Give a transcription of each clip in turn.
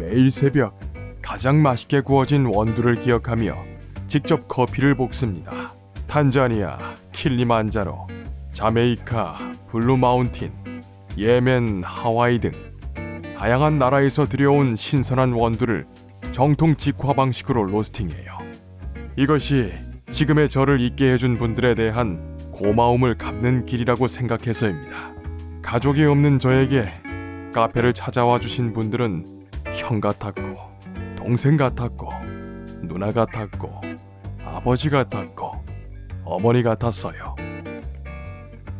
매일 새벽 가장 맛있게 구워진 원두를 기억하며 직접 커피를 볶습니다. 탄자니아, 킬리만자로, 자메이카, 블루 마운틴, 예멘, 하와이 등 다양한 나라에서 들여온 신선한 원두를 정통 직화 방식으로 로스팅해요. 이것이 지금의 저를 있게 해준 분들에 대한 고마움을 갚는 길이라고 생각해서입니다. 가족이 없는 저에게 카페를 찾아와 주신 분들은 형 같았고, 동생 같았고, 누나 같았고, 아버지 같았고, 어머니 같았어요.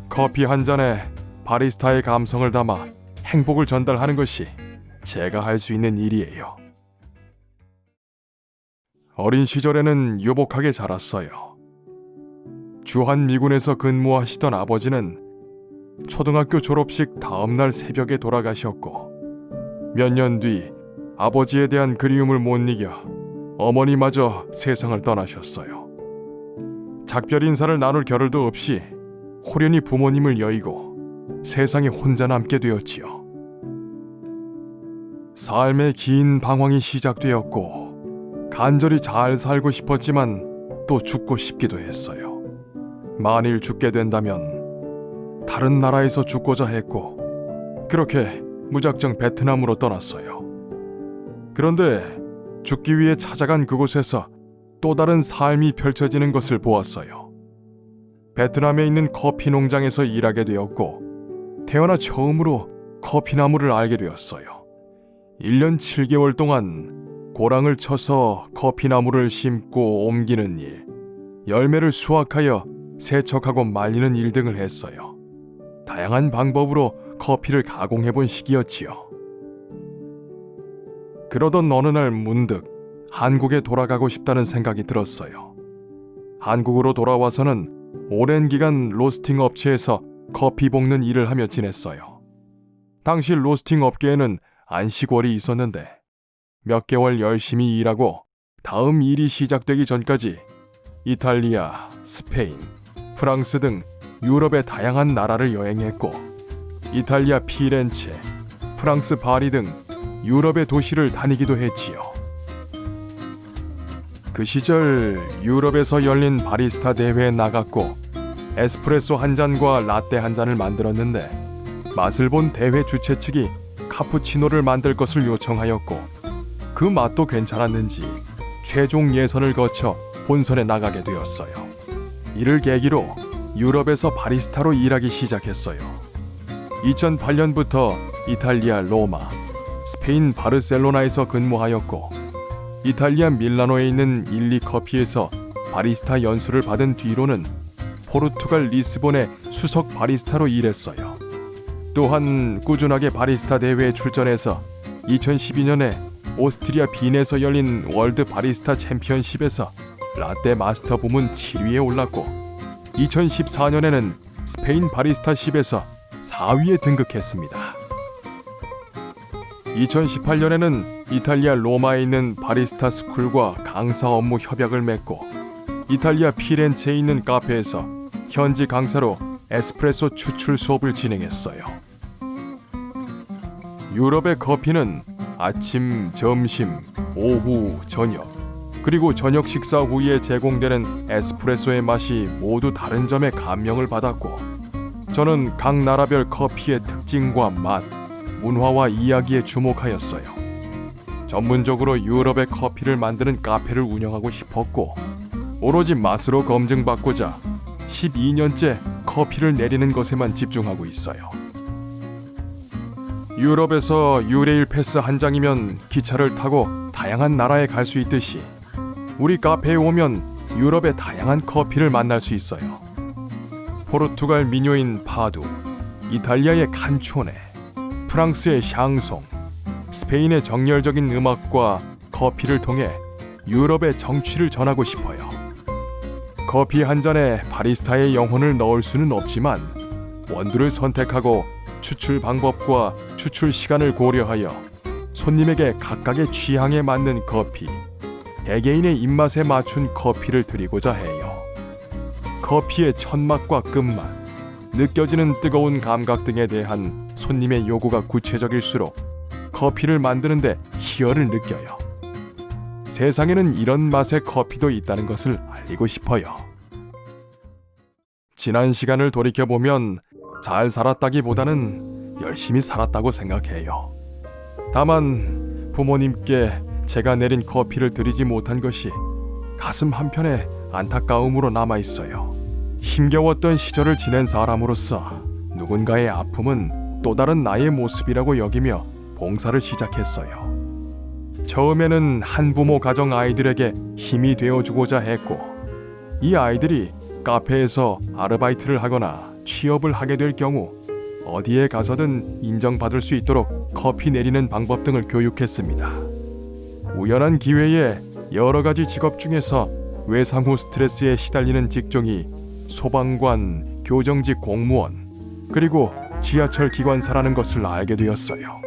커피 한 잔에 바리스타의 감성을 담아 행복을 전달하는 것이 제가 할 수 있는 일이에요. 어린 시절에는 유복하게 자랐어요. 주한미군에서 근무하시던 아버지는 초등학교 졸업식 다음날 새벽에 돌아가셨고, 몇 년 뒤 아버지에 대한 그리움을 못 이겨 어머니마저 세상을 떠나셨어요. 작별 인사를 나눌 겨를도 없이 호련히 부모님을 여의고 세상에 혼자 남게 되었지요. 삶의 긴 방황이 시작되었고, 간절히 잘 살고 싶었지만 또 죽고 싶기도 했어요. 만일 죽게 된다면 다른 나라에서 죽고자 했고, 그렇게 무작정 베트남으로 떠났어요. 그런데 죽기 위해 찾아간 그곳에서 또 다른 삶이 펼쳐지는 것을 보았어요. 베트남에 있는 커피 농장에서 일하게 되었고, 태어나 처음으로 커피나무를 알게 되었어요. 1년 7개월 동안 고랑을 쳐서 커피나무를 심고 옮기는 일, 열매를 수확하여 세척하고 말리는 일 등을 했어요. 다양한 방법으로 커피를 가공해본 시기였지요. 그러던 어느 날 문득 한국에 돌아가고 싶다는 생각이 들었어요. 한국으로 돌아와서는 오랜 기간 로스팅 업체에서 커피 볶는 일을 하며 지냈어요. 당시 로스팅 업계에는 안식월이 있었는데 몇 개월 열심히 일하고 다음 일이 시작되기 전까지 이탈리아, 스페인, 프랑스 등 유럽의 다양한 나라를 여행했고, 이탈리아 피렌체, 프랑스 파리 등 유럽의 도시를 다니기도 했지요. 그 시절 유럽에서 열린 바리스타 대회에 나갔고, 에스프레소 한 잔과 라떼 한 잔을 만들었는데, 맛을 본 대회 주최 측이 카푸치노를 만들 것을 요청하였고, 그 맛도 괜찮았는지 최종 예선을 거쳐 본선에 나가게 되었어요. 이를 계기로 유럽에서 바리스타로 일하기 시작했어요. 2008년부터 이탈리아 로마, 스페인 바르셀로나에서 근무하였고, 이탈리아 밀라노에 있는 일리커피에서 바리스타 연수를 받은 뒤로는 포르투갈 리스본의 수석 바리스타로 일했어요. 또한 꾸준하게 바리스타 대회에 출전해서 2012년에 오스트리아 빈에서 열린 월드 바리스타 챔피언십에서 라떼 마스터 부문 7위에 올랐고, 2014년에는 스페인 바리스타십에서 4위에 등극했습니다. 2018년에는 이탈리아 로마에 있는 바리스타 스쿨과 강사 업무 협약을 맺고, 이탈리아 피렌체에 있는 카페에서 현지 강사로 에스프레소 추출 수업을 진행했어요. 유럽의 커피는 아침, 점심, 오후, 저녁, 그리고 저녁 식사 후에 제공되는 에스프레소의 맛이 모두 다른 점에 감명을 받았고, 저는 각 나라별 커피의 특징과 맛, 문화와 이야기에 주목하였어요. 전문적으로 유럽의 커피를 만드는 카페를 운영하고 싶었고, 오로지 맛으로 검증받고자 12년째 커피를 내리는 것에만 집중하고 있어요. 유럽에서 유레일 패스 한 장이면 기차를 타고 다양한 나라에 갈 수 있듯이, 우리 카페에 오면 유럽의 다양한 커피를 만날 수 있어요. 포르투갈 민요인 파두, 이탈리아의 칸초네, 프랑스의 샹송, 스페인의 정열적인 음악과 커피를 통해 유럽의 정취를 전하고 싶어요. 커피 한 잔에 바리스타의 영혼을 넣을 수는 없지만, 원두를 선택하고 추출 방법과 추출 시간을 고려하여 손님에게 각각의 취향에 맞는 커피, 개개인의 입맛에 맞춘 커피를 드리고자 해요. 커피의 첫맛과 끝맛, 느껴지는 뜨거운 감각 등에 대한 손님의 요구가 구체적일수록 커피를 만드는데 희열을 느껴요. 세상에는 이런 맛의 커피도 있다는 것을 알리고 싶어요. 지난 시간을 돌이켜보면 잘 살았다기보다는 열심히 살았다고 생각해요. 다만 부모님께 제가 내린 커피를 드리지 못한 것이 가슴 한편에 안타까움으로 남아있어요. 힘겨웠던 시절을 지낸 사람으로서 누군가의 아픔은 또 다른 나의 모습이라고 여기며 봉사를 시작했어요. 처음에는 한부모 가정 아이들에게 힘이 되어주고자 했고, 이 아이들이 카페에서 아르바이트를 하거나 취업을 하게 될 경우 어디에 가서든 인정받을 수 있도록 커피 내리는 방법 등을 교육했습니다. 우연한 기회에 여러 가지 직업 중에서 외상 후 스트레스에 시달리는 직종이 소방관, 교정직 공무원, 그리고 지하철 기관사라는 것을 알게 되었어요.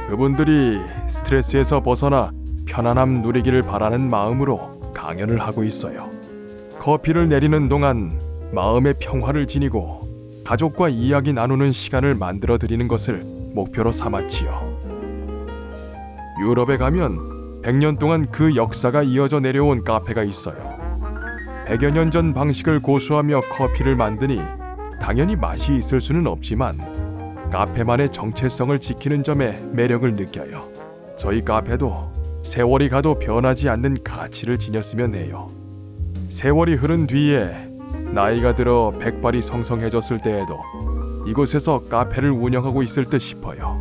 그분들이 스트레스에서 벗어나 편안함 누리기를 바라는 마음으로 강연을 하고 있어요. 커피를 내리는 동안 마음의 평화를 지니고 가족과 이야기 나누는 시간을 만들어 드리는 것을 목표로 삼았지요. 유럽에 가면 100년 동안 그 역사가 이어져 내려온 카페가 있어요. 100여 년 전 방식을 고수하며 커피를 만드니 당연히 맛이 있을 수는 없지만 카페만의 정체성을 지키는 점에 매력을 느껴요. 저희 카페도 세월이 가도 변하지 않는 가치를 지녔으면 해요. 세월이 흐른 뒤에 나이가 들어 백발이 성성해졌을 때에도 이곳에서 카페를 운영하고 있을 듯 싶어요.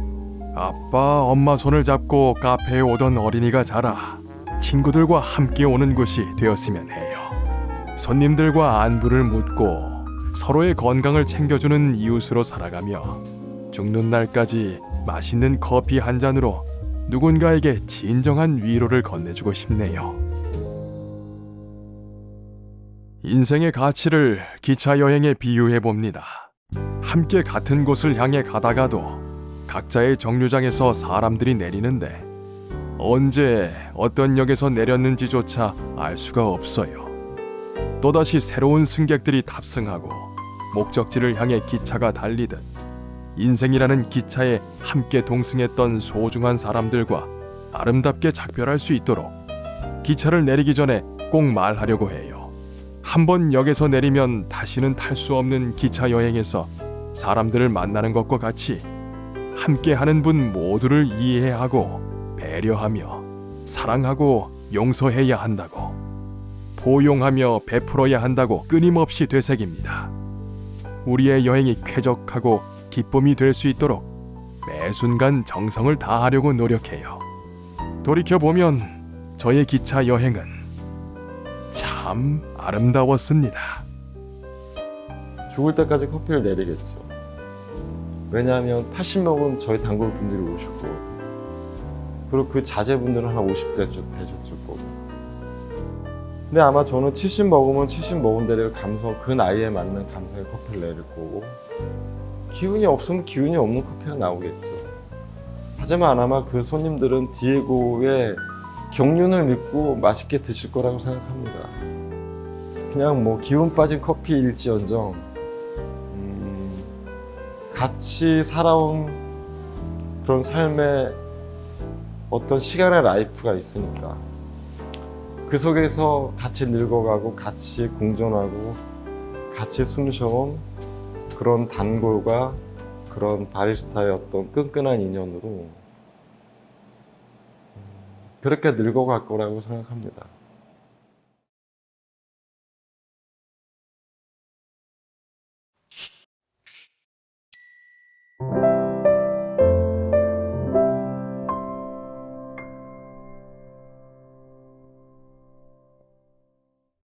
아빠, 엄마 손을 잡고 카페에 오던 어린이가 자라 친구들과 함께 오는 곳이 되었으면 해요. 손님들과 안부를 묻고 서로의 건강을 챙겨주는 이웃으로 살아가며 죽는 날까지 맛있는 커피 한 잔으로 누군가에게 진정한 위로를 건네주고 싶네요. 인생의 가치를 기차 여행에 비유해 봅니다. 함께 같은 곳을 향해 가다가도 각자의 정류장에서 사람들이 내리는데 언제 어떤 역에서 내렸는지조차 알 수가 없어요. 또다시 새로운 승객들이 탑승하고 목적지를 향해 기차가 달리듯 인생이라는 기차에 함께 동승했던 소중한 사람들과 아름답게 작별할 수 있도록 기차를 내리기 전에 꼭 말하려고 해요. 한번 역에서 내리면 다시는 탈 수 없는 기차 여행에서 사람들을 만나는 것과 같이 함께하는 분 모두를 이해하고 배려하며 사랑하고 용서해야 한다고, 포용하며 베풀어야 한다고 끊임없이 되새깁니다. 우리의 여행이 쾌적하고 기쁨이 될 수 있도록 매 순간 정성을 다하려고 노력해요. 돌이켜보면 저의 기차 여행은 참 아름다웠습니다. 죽을 때까지 커피를 내리겠죠. 왜냐하면 80명은 저희 단골 분들이 오셨고, 그리고 그 자제분들은 한 50대쯤 되셨을 거고. 근데 아마 저는 70 먹으면 70 먹은 대로 그 나이에 맞는 감성의 커피를 내릴 거고, 기운이 없으면 기운이 없는 커피가 나오겠죠. 하지만 아마 그 손님들은 디에고의 경륜을 믿고 맛있게 드실 거라고 생각합니다. 그냥 뭐 기운 빠진 커피일지언정 같이 살아온 그런 삶의 어떤 시간의 라이프가 있으니까 그 속에서 같이 늙어가고 같이 공존하고 같이 숨쉬어온 그런 단골과 그런 바리스타의 어떤 끈끈한 인연으로 그렇게 늙어갈 거라고 생각합니다.